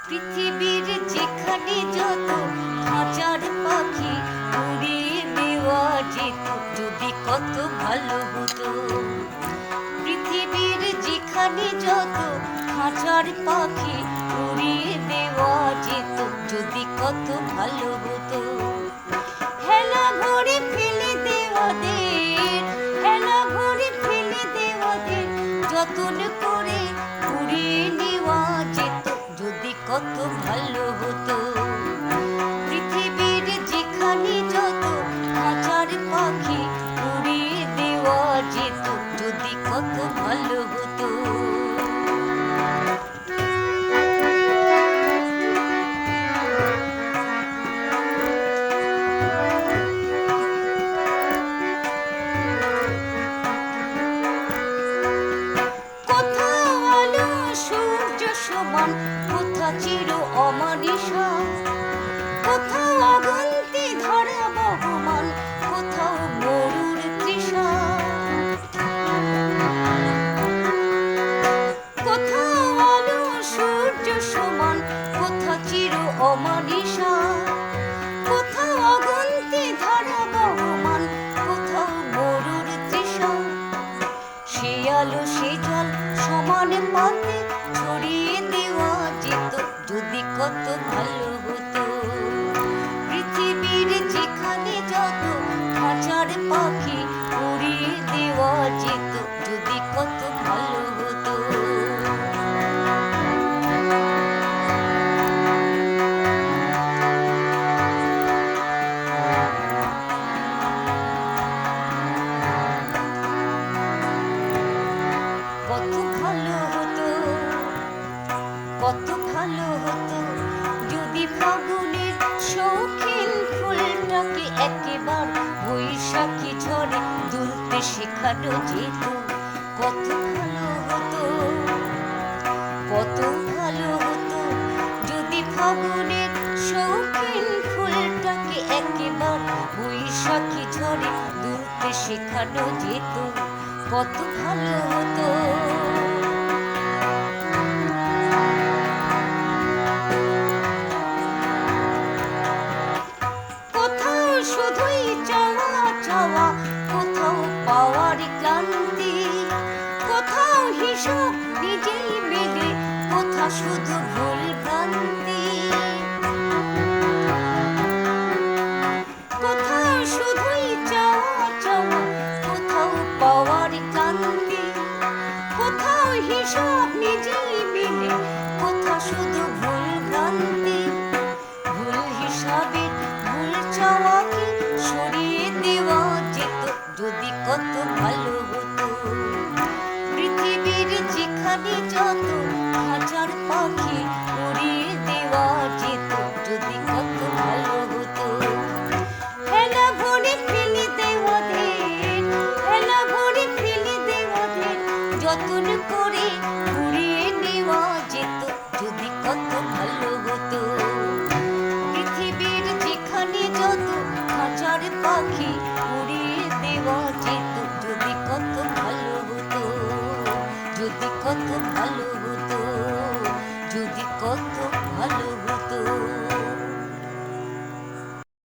পৃথিবীর যেখানে যত হাজার পাখি উড়িয়ে দেওয়া যেত যদি কত ভালো হতো। পৃথিবীর যেখানে যত হাজার পাখি উড়িয়ে দেওয়া যেত যদি কত ভালো হতো। হেলা ভরে ফেলে দেওয়াদের, হেলা ভরে ফেলে দেওয়াদের যতন করে উড়িয়ে নেওয়া যেত যদি কত ভালো হতো। পৃথিবীর যেখানে যত হাজার পাখি উড়িয়ে দেওয়া যেত যদি কত ভালো হতো। সমান কোথা চির অমানিশা, কোথাও অগন্তি ধরা বহমান, কোথাও মরুর তৃষা। কোথাও আলো সূর্য সমান কোথা চির অমানিশা, কোথাও অগন্তি ধরা বহমান, কোথাও মরুর তৃষা। সে আলো সে জল সমান পাতে ছড়িয়ে দেওয়া যেত যদি কত ভালো হতো। পৃথিবীর যেখানে যত হাজার পাখি উড়িয়ে দেওয়া যেত যদি কত ভালো হতো। কত ভালো হতো, কত ভালো হতো যদি ফাগুনের শৌখিন ফুলটাকে একেবার বৈশাখী ঝড়ে দুলতে শেখানো যেত। কত ভালো হতো, কত ভালো হতো যদি ফাগুনের শৌখিন ফুলটাকে একেবার বৈশাখী ঝড়ে দুলতে শেখানো যেত। কত ভালো হতো। কোথাও শুধুই চাওয়া চাওয়া, কোথাও পাওয়ার ক্লান্তি, কোথাও হিসাব নিজেই মেলে, কোথা শুধু ভুল ভ্রান্তি। কোথাও শুধুই চাওয়া চাওয়া, কোথাও পাওয়ার ক্লান্তি, কোথাও হিসাব নিজেই মেলে, কোথা শুধু ভুল ভ্রান্তি। ভুল হিসাবের ভুল চাওয়াকে সরিয়ে দেওয়া যেত যদি কত ভালো হতো। পৃথিবীর যেখানে যত হাজার পাখি উড়িয়ে দেওয়া যেত যদি কত ভালো হতো। হেলা ভরে ফেলে দেওয়াদের, হেলা ভরে ফেলে দেওয়াদের যতন করে উড়িয়ে নেওয়া যেত যদি কত ভালো হতো। পৃথিবীর যেখানে যত হাজার পাখি উড়িয়ে দেওয়া যেত যদি কত ভালো হতো, যদি কত ভালো হতো, যদি কত ভালো হতো।